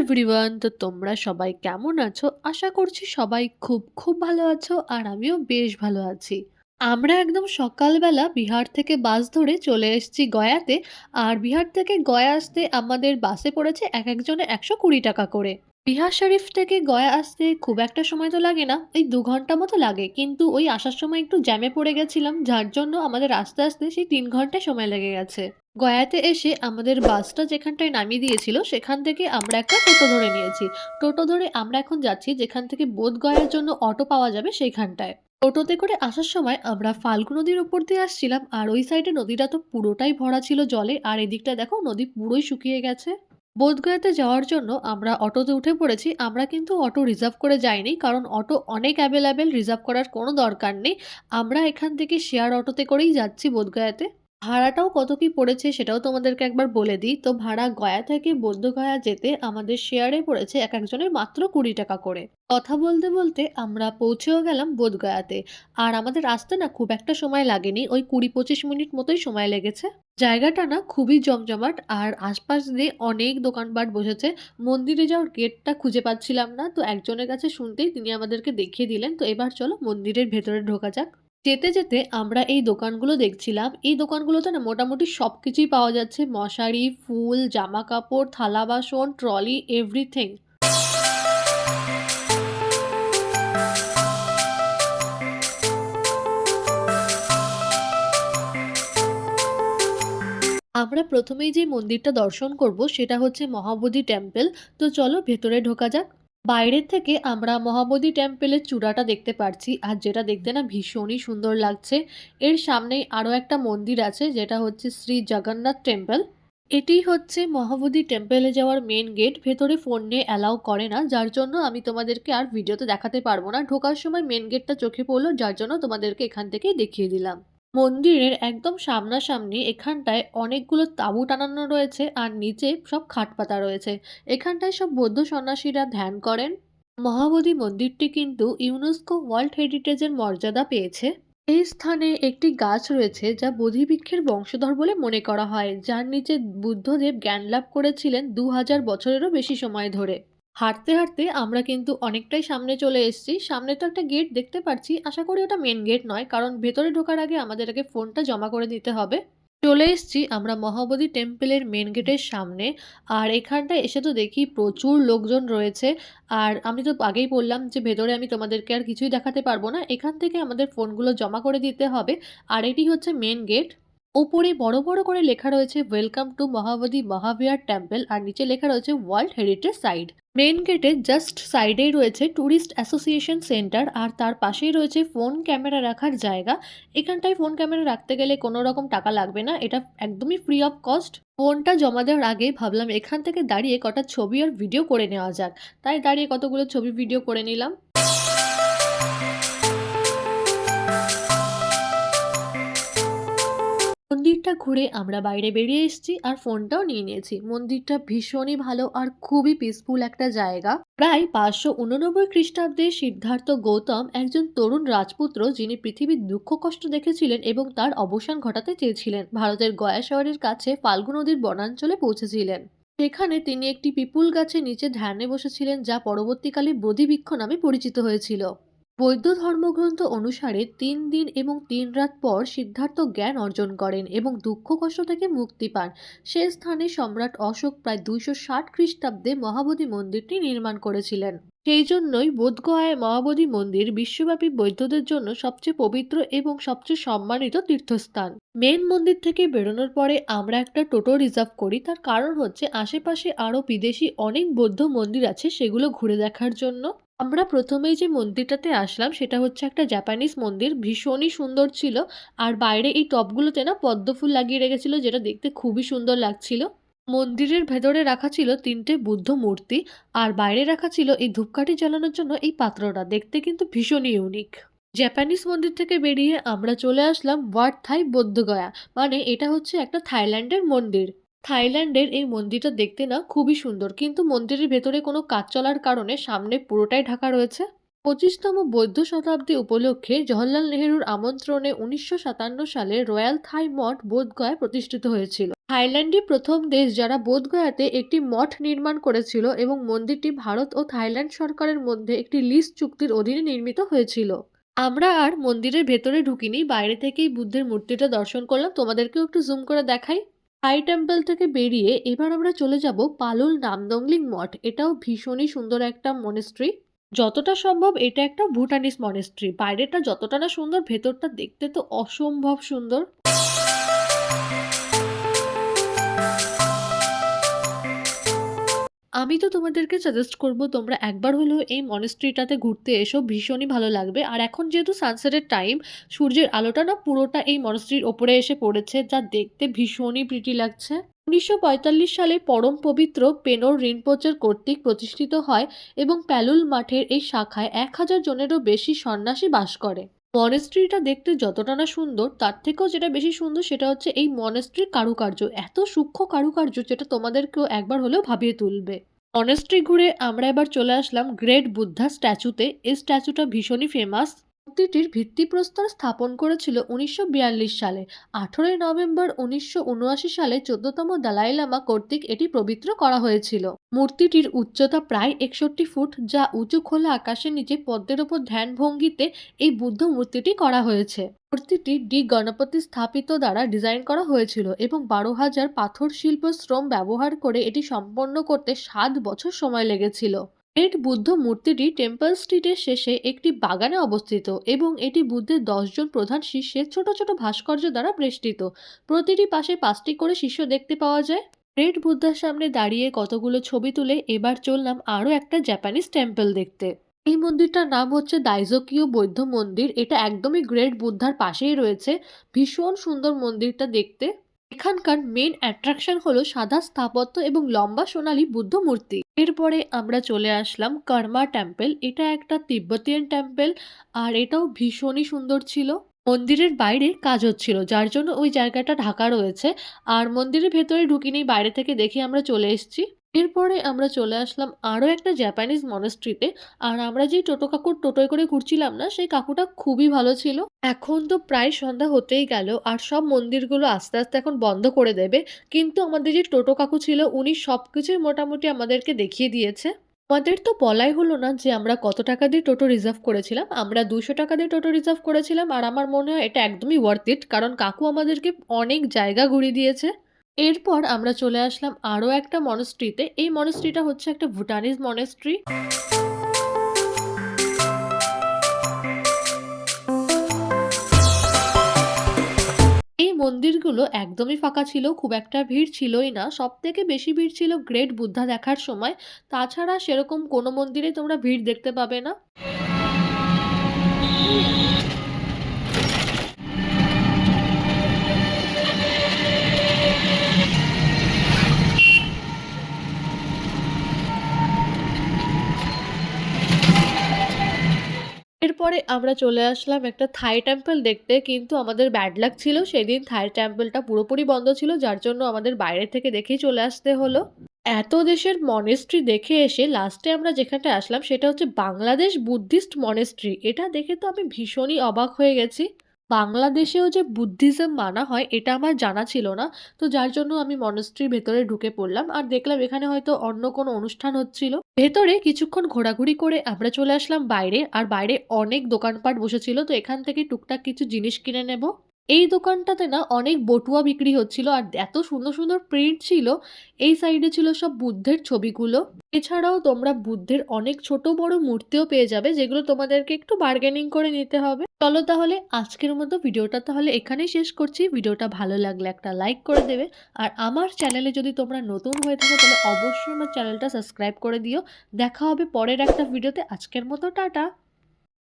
Everyone, তো তোমরা সবাই কেমন আছো? আশা করছি সবাই খুব ভালো আছো আর আমিও বেশ ভালো আছি। আমরা একদম সকালবেলা বিহার থেকে বাস ধরে চলে এসেছি গয়াতে। আর বিহার থেকে গয়া আসতে আমাদের বাসে পড়েছে একজনে ১২০ টাকা করে। বিহার শরীফ থেকে গয়া আসতে খুব একটা সময় তো লাগে না, ওই ২ ঘন্টা মতো লাগে, কিন্তু ওই আসার সময় একটু জ্যামে পড়ে গেছিলাম, যার জন্য আমাদের আস্তে আস্তে সেই ৩ ঘন্টা সময় লেগে গেছে। গয়াতে এসে আমাদের বাসটা যেখানটায় নামিয়ে দিয়েছিল সেখান থেকে আমরা একটা টোটো ধরে নিয়েছি। টোটো ধরে আমরা এখন যাচ্ছি যেখান থেকে বোধগয়ার জন্য অটো পাওয়া যাবে সেইখানটায়। টোটোতে করে আসার সময় আমরা ফাল্গু নদীর উপর দিয়ে আসছিলাম, আর ওই সাইডে নদীটা তো পুরোটাই ভরা ছিল জলে, আর এদিকটা দেখো নদী পুরোই শুকিয়ে গেছে। বোধগয়াতে যাওয়ার জন্য আমরা অটোতে উঠে পড়েছি। আমরা কিন্তু অটো রিজার্ভ করে যাইনি, কারণ অটো অনেক অ্যাভেলেবেল, রিজার্ভ করার কোনো দরকার নেই। আমরা এখান থেকে শেয়ার অটোতে করেই যাচ্ছি বোধগয়াতে। ভাড়াটাও কত কি পড়েছে সেটাও তোমাদেরকে একবার বলে দিই। তো ভাড়া গয়া থেকে বোধগয়া যেতে আমাদের শেয়ারে পড়েছে একজনের মাত্র ২০ টাকা করে। কথা বলতে বলতে আমরা পৌঁছেও গেলাম বোধগয়াতে। আর আমাদের আসতে না খুব একটা সময় লাগেনি, ওই ২০-২৫ মিনিট মতোই সময় লেগেছে। জায়গাটা না খুবই জমজমাট, আর আশপাশ দিয়ে অনেক দোকানপাট বসেছে। মন্দিরে যাওয়ার গেটটা খুঁজে পাচ্ছিলাম না, তো একজনের কাছে শুনতেই তিনি আমাদেরকে দেখিয়ে দিলেন। তো এবার চলো মন্দিরের ভেতরে ঢোকা যাক। যেতে যেতে আমরা এই দোকানগুলো দেখছিলাম। এই দোকানগুলোতে না মোটামুটি সবকিছুই পাওয়া যাচ্ছে। মশারি, ফুল, জামাকাপড়, থালা বাসন, ট্রলি, এভরিথিং। আমরা প্রথমেই যে মন্দিরটা দর্শন করব সেটা হচ্ছে মহাবোধি টেম্পল। তো চলো ভেতরে ঢোকা যাক। বাইরের থেকে আমরা মহাবোধি টেম্পলের চূড়াটা দেখতে পারছি, আর যেটা দেখতে না ভীষণই সুন্দর লাগছে। এর সামনেই আরও একটা মন্দির আছে যেটা হচ্ছে শ্রী জগন্নাথ টেম্পল। এটি হচ্ছে মহাবোধি টেম্পলে যাওয়ার মেন গেট। ভেতরে ফোন নিয়ে অ্যালাউ করে না, যার জন্য আমি তোমাদেরকে আর ভিডিওতে দেখাতে পারবো না। ঢোকার সময় মেন গেটটা চোখে পড়লো, যার জন্য তোমাদেরকে এখান থেকেই দেখিয়ে দিলাম। মন্দিরের একদম সামনাসামনি এখানটায় অনেকগুলো তাঁবু টানানো রয়েছে, আর নিচে সব খাট পাতা রয়েছে। এখানটায় সব বৌদ্ধ সন্ন্যাসীরা ধ্যান করেন। মহাবোধি মন্দিরটি কিন্তু ইউনেস্কো ওয়ার্ল্ড হেরিটেজের মর্যাদা পেয়েছে। এই স্থানে একটি গাছ রয়েছে যা বোধিবৃক্ষের বংশধর বলে মনে করা হয়, যার নিচে বুদ্ধদেব জ্ঞান লাভ করেছিলেন ২০০০ বছরেরও বেশি সময় ধরে। হাঁটতে হাঁটতে আমরা কিন্তু অনেকটাই সামনে চলে এসেছি। সামনে তো একটা গেট দেখতে পাচ্ছি, আশা করি ওটা মেন গেট নয়, কারণ ভেতরে ঢোকার আগে আমাদের আগে ফোনটা জমা করে দিতে হবে। চলে এসেছি আমরা মহাবোধি টেম্পলের মেন গেটের সামনে। আর এখানটায় এসে তো দেখি প্রচুর লোকজন রয়েছে। আর আমি তো আগেই বললাম যে ভেতরে আমি তোমাদেরকে আর কিছুই দেখাতে পারবো না, এখান থেকে আমাদের ফোনগুলো জমা করে দিতে হবে। আর এটি হচ্ছে মেন গেট। ওপরে বড় বড় করে লেখা রয়েছে welcome to Mahabodhi Mahavir temple, আর নিচে লেখা রয়েছে ওয়ার্ল্ড হেরিটেজ সাইট। মেন গেটের জাস্ট সাইডেই রয়েছে ট্যুরিস্ট অ্যাসোসিয়েশন সেন্টার, আর তার পাশেই রয়েছে ফোন ক্যামেরা রাখার জায়গা। এখানটায় ফোন ক্যামেরা রাখতে গেলে কোনো রকম টাকা লাগবে না, এটা একদমই ফ্রি অফ কস্ট। ফোনটা জমা দেওয়ার আগে ভাবলাম এখান থেকে দাঁড়িয়ে কটা ছবি আর ভিডিও করে নেওয়া যাক, তাই দাঁড়িয়ে কতগুলো ছবি ভিডিও করে নিলাম। মন্দিরটা ঘুরে আমরা বাইরে বেরিয়ে এসেছি, আর ফোনটাও নিয়ে নিয়েছি। মন্দিরটা ভীষণই ভালো আর খুবই পিসফুল একটা জায়গা। প্রায় ৫৮৯ খ্রিস্টাব্দে সিদ্ধার্থ গৌতম একজন তরুণ রাজপুত্র, যিনি পৃথিবীর দুঃখ কষ্ট দেখেছিলেন এবং তার অবসান ঘটাতে চেয়েছিলেন, ভারতের গয়া শহরের কাছে ফাল্গু নদীর বনাঞ্চলে পৌঁছেছিলেন। সেখানে তিনি একটি পিপুল গাছের নিচে ধ্যানে বসেছিলেন, যা পরবর্তীকালে বোধিবৃক্ষ নামে পরিচিত হয়েছিল। বৌদ্ধ ধর্মগ্রন্থ অনুসারে ৩ দিন এবং ৩ রাত পর সিদ্ধার্থ জ্ঞান অর্জন করেন এবং দুঃখ কষ্ট থেকে মুক্তি পান। সে স্থানে সম্রাট অশোক প্রায় ২৬০ খ্রিস্টাব্দে মহাবোধি মন্দিরটি নির্মাণ করেছিলেন। সেই জন্যই বোধগয়ায় মহাবোধি মন্দির বিশ্বব্যাপী বৌদ্ধদের জন্য সবচেয়ে পবিত্র এবং সবচেয়ে সম্মানিত তীর্থস্থান। মেন মন্দির থেকে বেরোনোর পরে আমরা একটা টোটো রিজার্ভ করি, তার কারণ হচ্ছে আশেপাশে আরও বিদেশি অনেক বৌদ্ধ মন্দির আছে, সেগুলো ঘুরে দেখার জন্য। আমরা প্রথমেই যে মন্দিরটাতে আসলাম সেটা হচ্ছে একটা জাপানিজ মন্দির, ভীষণই সুন্দর ছিল। আর বাইরে এই টবগুলোতে না পদ্ম ফুল লাগিয়ে রেখেছিল, যেটা দেখতে খুবই সুন্দর লাগছিল। মন্দিরের ভেতরে রাখা ছিল ৩টে বুদ্ধ মূর্তি, আর বাইরে রাখা ছিল এই ধূপকাঠি জ্বালানোর জন্য এই পাত্রটা, দেখতে কিন্তু ভীষণই ইউনিক। জাপানিজ মন্দির থেকে বেরিয়ে আমরা চলে আসলাম ওয়াট থাই বৌদ্ধগয়া, মানে এটা হচ্ছে একটা থাইল্যান্ডের মন্দির। থাইল্যান্ডের এই মন্দিরটা দেখতে না খুবই সুন্দর, কিন্তু মন্দিরের ভেতরে কোনো কাজ চলার কারণে সামনে পুরোটাই ঢাকা রয়েছে। 25তম বৌদ্ধ শতাব্দী উপলক্ষে জওহরলাল নেহেরুর আমন্ত্রণে 1957 সালে রয়্যাল থাই মঠ বোধগয়ায় প্রতিষ্ঠিত হয়েছিল। থাইল্যান্ডই প্রথম দেশ যারা বোধগয়াতে একটি মঠ নির্মাণ করেছিল এবং মন্দিরটি ভারত ও থাইল্যান্ড সরকারের মধ্যে একটি লিজ চুক্তির অধীনে নির্মিত হয়েছিল। আমরা আর মন্দিরের ভেতরে ঢুকিনি, বাইরে থেকেই বুদ্ধের মূর্তিটা দর্শন করলাম। তোমাদেরকেও একটু জুম করে দেখাই। থাই টেম্পল থেকে বেরিয়ে এবার আমরা চলে যাব পালুল নামদংলিং মঠ। এটাও ভীষণই সুন্দর একটা মনেস্ট্রি। যতটা সম্ভব এটা একটা ভুটানিস মনেস্ট্রি। বাইরেটা যতটা না সুন্দর, ভেতরটা দেখতে তো অসম্ভব সুন্দর। আমি তো তোমাদেরকে সাজেস্ট করব তোমরা একবার হলেও এই মনেস্ট্রিটাতে ঘুরতে এসো, ভীষণই ভালো লাগবে। আর এখন যেহেতু সানসেটের টাইম, সূর্যের আলোটা না পুরোটা এই মনেস্ট্রির ওপরে এসে পড়েছে, যা দেখতে ভীষণই প্রিটি লাগছে। 1945 সালে পরম পবিত্র পেনোর রিনপোচের কর্তৃক প্রতিষ্ঠিত হয় এবং প্যালুল মাঠের এই শাখায় 1000 জনেরও বেশি সন্ন্যাসী বাস করে। মনেস্ট্রিটা দেখতে যতটা না সুন্দর, তার থেকেও যেটা বেশি সুন্দর সেটা হচ্ছে এই মনেস্ট্রির কারুকার্য। এত সূক্ষ্ম কারুকার্য যেটা তোমাদেরকেও একবার হলেও ভাবিয়ে তুলবে। মনেস্ট্রি ঘুরে আমরা এবার চলে আসলাম গ্রেট বুদ্ধা স্ট্যাচুতে। এই স্ট্যাচুটা ভীষণই ফেমাস। মূর্তিটির ভিত্তিপ্রস্তর স্থাপন করেছিল 1942 সালে। 18 নভেম্বর 1979 সালে 14তম দালাই লামা কর্তৃক এটি পবিত্র করা হয়েছিল। মূর্তিটির উচ্চতা প্রায় 61 ফুট, যা উঁচু খোলা আকাশের নিচে পদ্মের ওপর ধ্যান ভঙ্গিতে এই বুদ্ধ মূর্তিটি করা হয়েছে। মূর্তিটি ডি গণপতি স্থাপিত দ্বারা ডিজাইন করা হয়েছিল এবং 12,000 পাথর শিল্প শ্রম ব্যবহার করে এটি সম্পন্ন করতে 7 বছর সময় লেগেছিল। গ্রেট বুদ্ধ মূর্তিটি টেম্পল স্ট্রিটের শেষে একটি বাগানে অবস্থিত এবং এটি বুদ্ধের 10 জন প্রধান শিষ্যের ছোট ছোট ভাস্কর্য দ্বারা বেষ্টিত। প্রতিটি পাশে 5টি করে শিষ্য দেখতে পাওয়া যায়। গ্রেট বুদ্ধার সামনে দাঁড়িয়ে কতগুলো ছবি তুলে এবার চললাম আরও একটা জাপানিজ টেম্পল দেখতে। এই মন্দিরটার নাম হচ্ছে দাইজোকিও বৌদ্ধ মন্দির। এটা একদমই গ্রেট বুদ্ধার পাশেই রয়েছে। ভীষণ সুন্দর মন্দিরটা দেখতে। এখানকার মেন অ্যাট্রাকশন হলো সাদা স্থাপত্য এবং লম্বা সোনালী বুদ্ধ মূর্তি। এরপরে আমরা চলে আসলাম কর্মা টেম্পল। এটা একটা তিব্বতিয়ান টেম্পল আর এটাও ভীষণই সুন্দর ছিল। মন্দিরের বাইরে কাজ হচ্ছিল, যার জন্য ওই জায়গাটা ঢাকা রয়েছে। আর মন্দিরের ভেতরে ঢুকিনি, বাইরে থেকে দেখে আমরা চলে এসেছি। এরপরে আমরা চলে আসলাম আরও একটা জাপানিজ মনেস্ট্রিতে। আর আমরা যেই টোটো কাকুর টোটোয় করে ঘুরছিলাম না, সেই কাকুটা খুবই ভালো ছিল। এখন তো প্রায় সন্ধ্যা হতেই গেল আর সব মন্দিরগুলো আস্তে আস্তে এখন বন্ধ করে দেবে, কিন্তু আমাদের যে টোটো কাকু ছিল উনি সবকিছুই মোটামুটি আমাদেরকে দেখিয়ে দিয়েছে। আমাদের তো বলাই হলো না যে আমরা কত টাকা দিয়ে টোটো রিজার্ভ করেছিলাম। আমরা 200 টাকা দিয়ে টোটো রিজার্ভ করেছিলাম আর আমার মনে হয় এটা একদমই ওয়ার্থ ইট, কারণ কাকু আমাদেরকে অনেক জায়গা ঘুরিয়ে দিয়েছে। এরপর আমরা চলে আসলাম আরও একটা মনেস্ট্রিতে। এই মনেস্ট্রিটা হচ্ছে একটা ভুটানিজ মনেস্ট্রি। এই মন্দিরগুলো একদমই ফাঁকা ছিল, খুব একটা ভিড় ছিলই না। সবথেকে বেশি ভিড় ছিল গ্রেট বুদ্ধা দেখার সময়। তাছাড়া সেরকম কোনো মন্দিরে তোমরা ভিড় দেখতে পাবে না। এরপরে আমরা চলে আসলাম একটা থাই টেম্পল দেখতে, কিন্তু আমাদের ব্যাড লাক ছিল, সেদিন থাই টেম্পলটা পুরোপুরি বন্ধ ছিল, যার জন্য আমাদের বাইরে থেকে দেখেই চলে আসতে হলো। এত দেশের মনেস্ট্রি দেখে এসে লাস্টে আমরা যেখানটা আসলাম সেটা হচ্ছে বাংলাদেশ বুদ্ধিস্ট মনেস্ট্রি। এটা দেখে তো আমি ভীষণই অবাক হয়ে গেছি। বাংলাদেশেও যে বুদ্ধিজম মানা হয় এটা আমার জানা ছিল না। তো যার জন্য আমি মনেস্ট্রির ভেতরে ঢুকে পড়লাম আর দেখলাম এখানে হয়তো অন্য কোনো অনুষ্ঠান হচ্ছিল। ভেতরে কিছুক্ষণ ঘোরাঘুরি করে আমরা চলে আসলাম বাইরে। আর বাইরে অনেক দোকানপাট বসেছিল, তো এখান থেকে টুকটাক কিছু জিনিস কিনে নেব। এই দোকানটাতে না অনেক বটুয়া বিক্রি হচ্ছিল আর এত সুন্দর সুন্দর প্রিন্ট ছিল। এই সাইডে ছিল সব বুদ্ধের ছবিগুলো। এছাড়াও তোমরা বুদ্ধের অনেক ছোট বড় মূর্তিও পেয়ে যাবে, যেগুলো তোমাদেরকে একটু বার্গেনিং করে নিতে হবে। চলো তাহলে আজকের মতো ভিডিওটা তাহলে এখানেই শেষ করছি। ভিডিওটা ভালো লাগলে একটা লাইক করে দেবে। আর আমার চ্যানেলে যদি তোমরা নতুন হয়ে থাকো তাহলে অবশ্যই আমার চ্যানেলটা সাবস্ক্রাইব করে দিও। দেখা হবে পরের একটা ভিডিওতে। আজকের মতো টাটা।